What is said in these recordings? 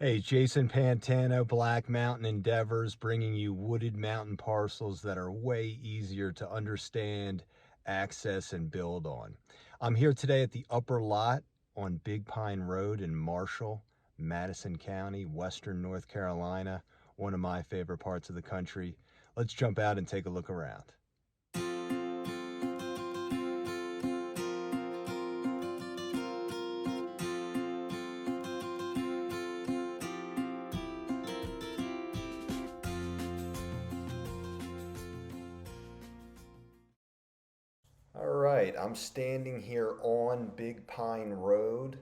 Hey, Jason Pantano, Black Mountain Endeavors, bringing you wooded mountain parcels that are way easier to understand, access, and build on. I'm here today at the Upper Lot on Big Pine Road in Marshall, Madison County, Western North Carolina, one of my favorite parts of the country. Let's jump out and take a look around. All right, I'm standing here on Big Pine Road.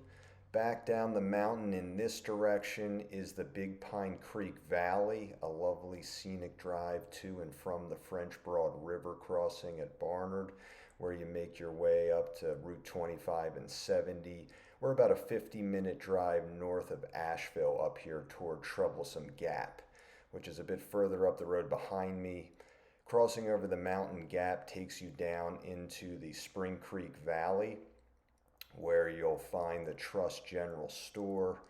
Back down the mountain in this direction is the Big Pine Creek Valley, a lovely scenic drive to and from the French Broad River crossing at Barnard, where you make your way up to Route 25 and 70. We're about a 50-minute drive north of Asheville up here toward Troublesome Gap, which is a bit further up the road behind me. Crossing over the mountain gap takes you down into the Spring Creek Valley, where you'll find the Trust General Store.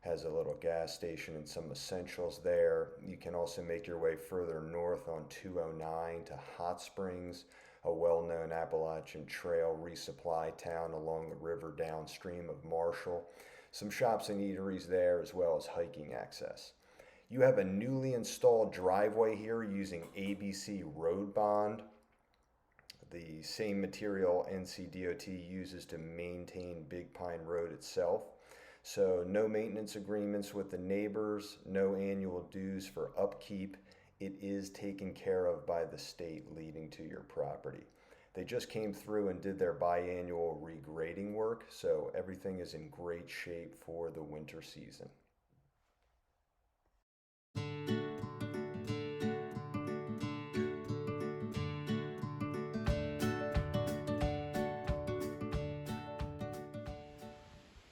Has a little gas station and some essentials there. You can also make your way further north on 209 to Hot Springs, a well-known Appalachian Trail resupply town along the river downstream of Marshall. Some shops and eateries there, as well as hiking access. You have a newly installed driveway here using ABC Road Bond, the same material NCDOT uses to maintain Big Pine Road itself. So no maintenance agreements with the neighbors, no annual dues for upkeep. It is taken care of by the state leading to your property. They just came through and did their biannual regrading work, so everything is in great shape for the winter season.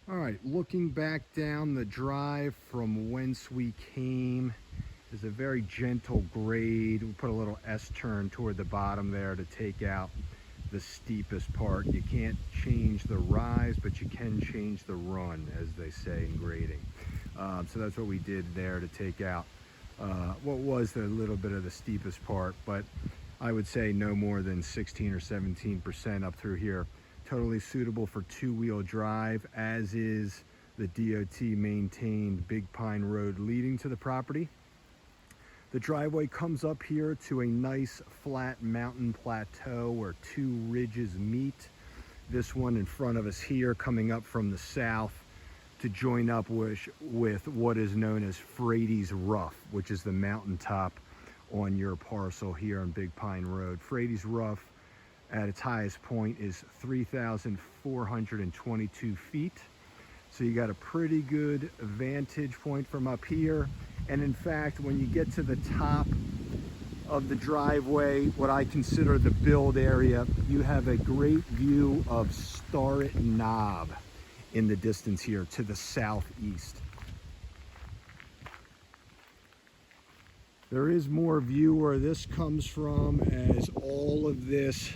All right, looking back down the drive from whence we came, is a very gentle grade. We put a little S-turn toward the bottom there to take out the steepest part. You can't change the rise, but you can change the run, as they say in grading. So that's what we did there to take out what was a little bit of the steepest part, but I would say no more than 16 or 17% up through here. Totally suitable for two-wheel drive, as is the DOT maintained Big Pine Road leading to the property. The driveway comes up here to a nice flat mountain plateau where two ridges meet. This one in front of us here coming up from the south to join up with what is known as Frady's Rough, which is the mountaintop on your parcel here on Big Pine Road. Frady's Rough at its highest point is 3,422 feet. So you got a pretty good vantage point from up here. And in fact, when you get to the top of the driveway, what I consider the build area, you have a great view of Starrett Knob in the distance here to the southeast. There is more view where this comes from, as all of this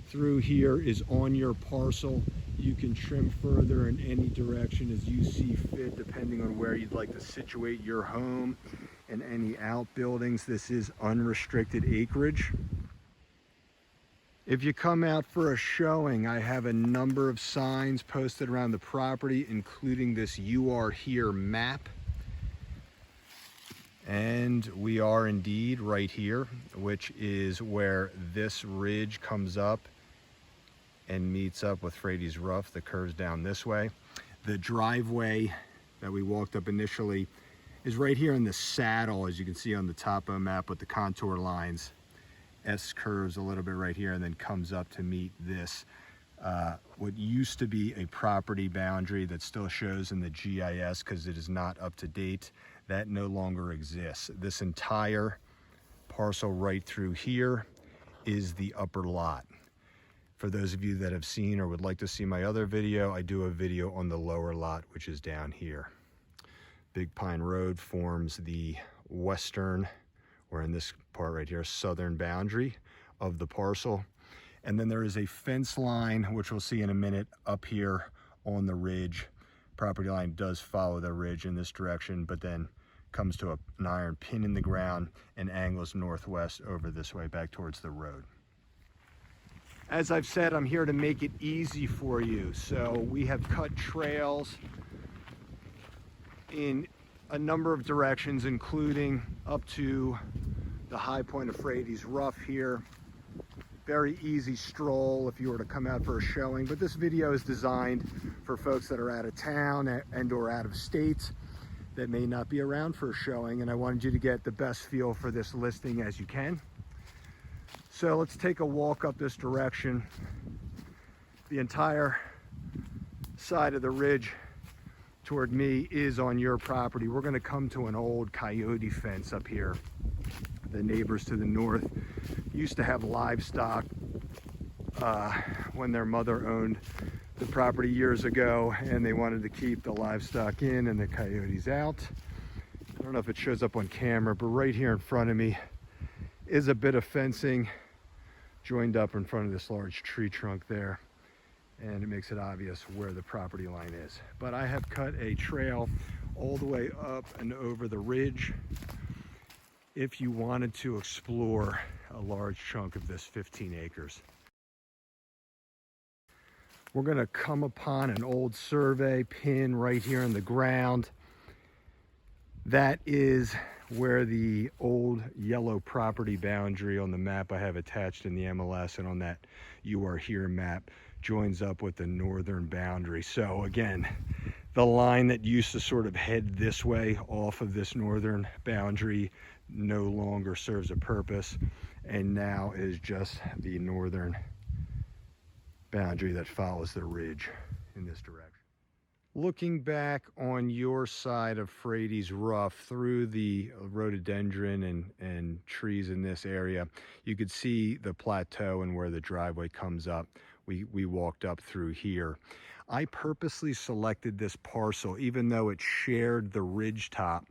through here is on your parcel. You can trim further in any direction as you see fit, depending on where you'd like to situate your home and any outbuildings. This is unrestricted acreage. If you come out for a showing, I have a number of signs posted around the property, including this "You Are Here" map. And we are indeed right here, which is where this ridge comes up and meets up with Frady's Rough that curves down this way. The driveway that we walked up initially is right here in the saddle, as you can see on the topo map with the contour lines. S curves a little bit right here and then comes up to meet this. What used to be a property boundary that still shows in the GIS because it is not up to date, that no longer exists. This entire parcel right through here is the Upper Lot. For those of you that have seen or would like to see my other video, I do a video on the Lower Lot, which is down here. Big Pine Road forms the western, or in this part right here, southern boundary of the parcel. And then there is a fence line, which we'll see in a minute, up here on the ridge property line does follow the ridge in this direction, but then comes to an iron pin in the ground and angles northwest over this way back towards the road. As I've said, I'm here to make it easy for you. So we have cut trails in a number of directions, including up to the high point of Frady's Rough here. Very easy stroll if you were to come out for a showing, but this video is designed for folks that are out of town and or out of state that may not be around for a showing, and I wanted you to get the best feel for this listing as you can. So let's take a walk up this direction. The entire side of the ridge toward me is on your property. We're gonna come to an old coyote fence up here. The neighbors to the north used to have livestock when their mother owned the property years ago, and they wanted to keep the livestock in and the coyotes out. I don't know if it shows up on camera, but right here in front of me is a bit of fencing joined up in front of this large tree trunk there, and it makes it obvious where the property line is. But I have cut a trail all the way up and over the ridge if you wanted to explore a large chunk of this 15 acres. We're gonna come upon an old survey pin right here in the ground. That is where the old yellow property boundary on the map I have attached in the MLS and on that You Are Here map joins up with the northern boundary. So again, the line that used to sort of head this way off of this northern boundary no longer serves a purpose, and now is just the northern boundary that follows the ridge in this direction. Looking back on your side of Frady's Rough through the rhododendron and trees in this area, you could see the plateau and where the driveway comes up. We walked up through here. I purposely selected this parcel, even though it shared the ridge top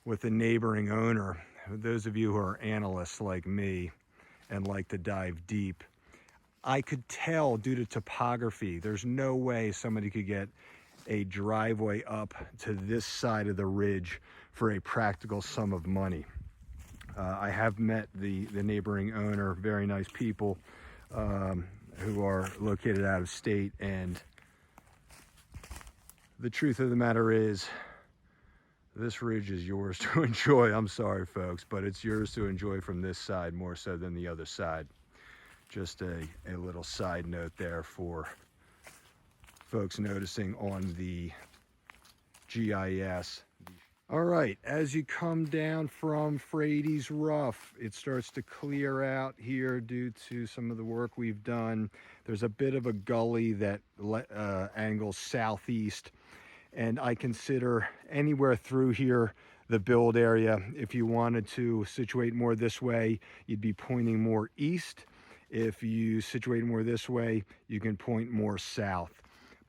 with a neighboring owner. Those of you who are analysts like me and like to dive deep, I could tell due to topography, there's no way somebody could get a driveway up to this side of the ridge for a practical sum of money. I have met the neighboring owner, very nice people who are located out of state, and the truth of the matter is this ridge is yours to enjoy. I'm sorry, folks, but it's yours to enjoy from this side more so than the other side. Just a little side note there for folks noticing on the GIS. All right, as you come down from Frady's Rough, it starts to clear out here due to some of the work we've done. There's a bit of a gully that angles southeast, and I consider anywhere through here the build area. If you wanted to situate more this way, you'd be pointing more east. If you situate more this way, you can point more south.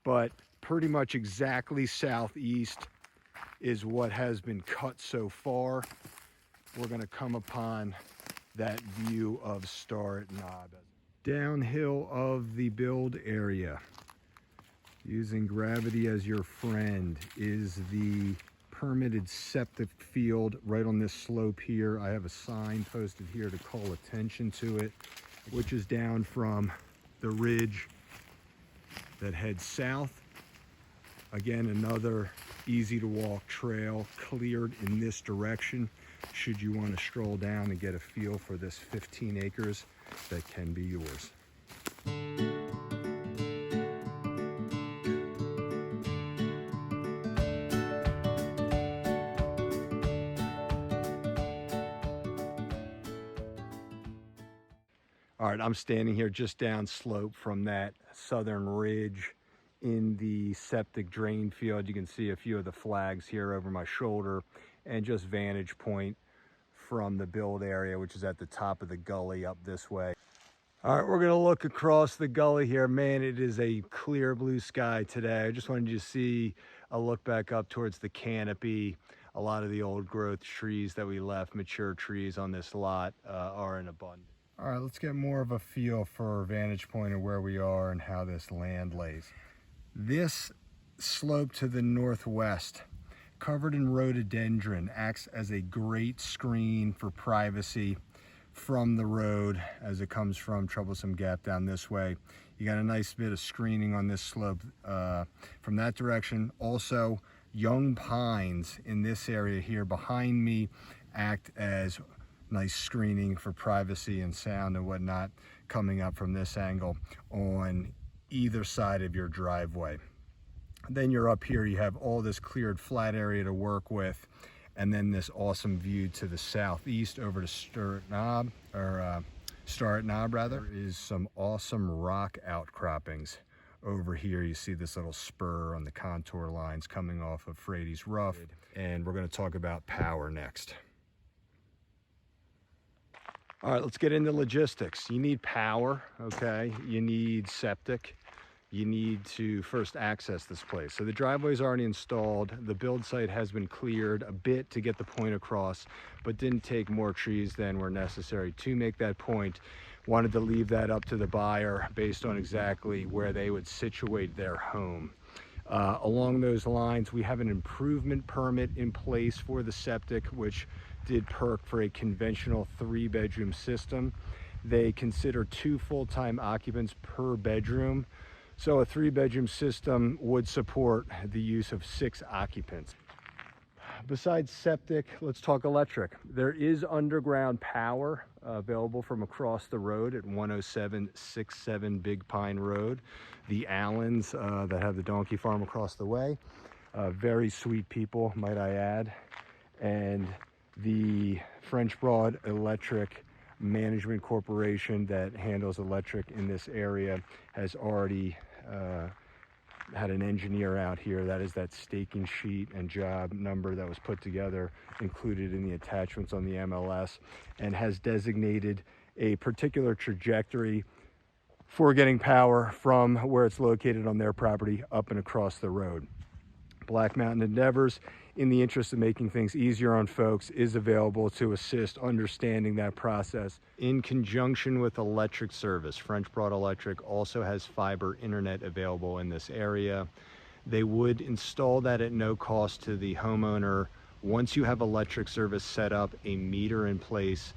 But pretty much exactly southeast is what has been cut so far. We're gonna come upon that view of Starrett Knob. Downhill of the build area, using gravity as your friend, is the permitted septic field right on this slope here. I have a sign posted here to call attention to it, which is down from the ridge that heads south. Again, another easy to walk trail cleared in this direction should you want to stroll down and get a feel for this 15 acres that can be yours. All right, I'm standing here just downslope from that southern ridge in the septic drain field. You can see a few of the flags here over my shoulder, and just vantage point from the build area, which is at the top of the gully up this way. All right, we're gonna look across the gully here. Man, it is a clear blue sky today. I just wanted you to see a look back up towards the canopy. A lot of the old growth trees that we left, mature trees on this lot, are in abundance. All right, let's get more of a feel for vantage point of where we are and how this land lays. This slope to the northwest, covered in rhododendron, acts as a great screen for privacy from the road as it comes from Troublesome Gap down this way. You got a nice bit of screening on this slope from that direction. Also, young pines in this area here behind me act as nice screening for privacy and sound and whatnot coming up from this angle on either side of your driveway. Then you're up here, you have all this cleared flat area to work with, and then this awesome view to the southeast over to Starrett Knob rather. There is some awesome rock outcroppings over here. You see this little spur on the contour lines coming off of Frady's Rough, and we're going to talk about power next. All right, let's get into logistics. You need power, okay? You need septic. You need to first access this place. So the driveway is already installed. The build site has been cleared a bit to get the point across, but didn't take more trees than were necessary to make that point. Wanted to leave that up to the buyer based on exactly where they would situate their home. Along those lines, we have an improvement permit in place for the septic, which did perk for a conventional 3-bedroom system. They consider 2 full-time occupants per bedroom. So a 3-bedroom system would support the use of 6 occupants. Besides septic, let's talk electric. There is underground power available from across the road at 10767 Big Pine Road. The Allens that have the donkey farm across the way. Very sweet people, might I add. And the French Broad Electric Management Corporation that handles electric in this area has already had an engineer out here. That is that staking sheet and job number that was put together, included in the attachments on the MLS, and has designated a particular trajectory for getting power from where it's located on their property up and across the road. Black Mountain Endeavors, in the interest of making things easier on folks, is available to assist understanding that process. In conjunction with electric service, French Broad Electric also has fiber internet available in this area. They would install that at no cost to the homeowner once you have electric service set up, a meter in place,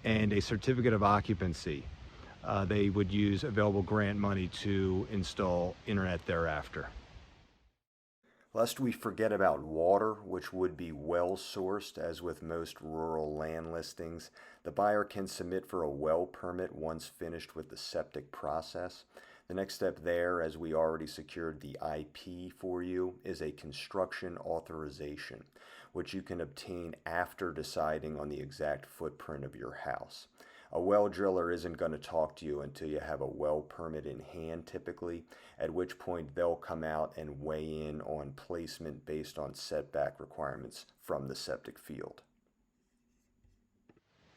and a certificate of occupancy. They would use available grant money to install internet thereafter. Lest we forget about water, which would be well sourced, as with most rural land listings, the buyer can submit for a well permit once finished with the septic process. The next step there, as we already secured the IP for you, is a construction authorization, which you can obtain after deciding on the exact footprint of your house. A well driller isn't going to talk to you until you have a well permit in hand typically, at which point they'll come out and weigh in on placement based on setback requirements from the septic field.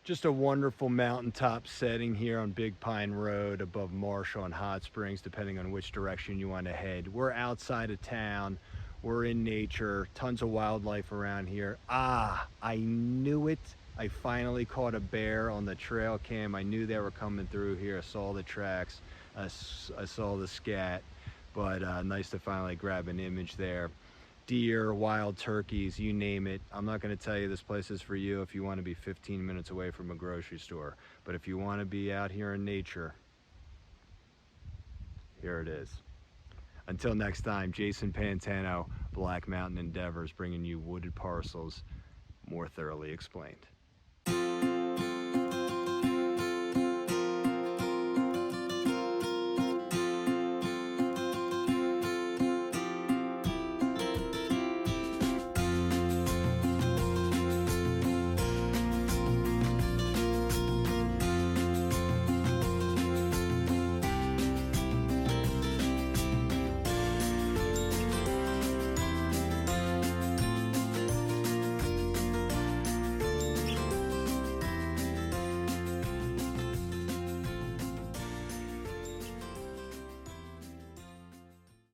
Just a wonderful mountaintop setting here on Big Pine Road above Marshall and Hot Springs, depending on which direction you want to head. We're outside of town. We're in nature. Tons of wildlife around here. Ah, I knew it. I finally caught a bear on the trail cam. I knew they were coming through here. I saw the tracks. I saw the scat, but nice to finally grab an image there. Deer, wild turkeys, you name it. I'm not going to tell you this place is for you if you want to be 15 minutes away from a grocery store. But if you want to be out here in nature, here it is. Until next time, Jason Pantano, Black Mountain Endeavors, bringing you wooded parcels more thoroughly explained.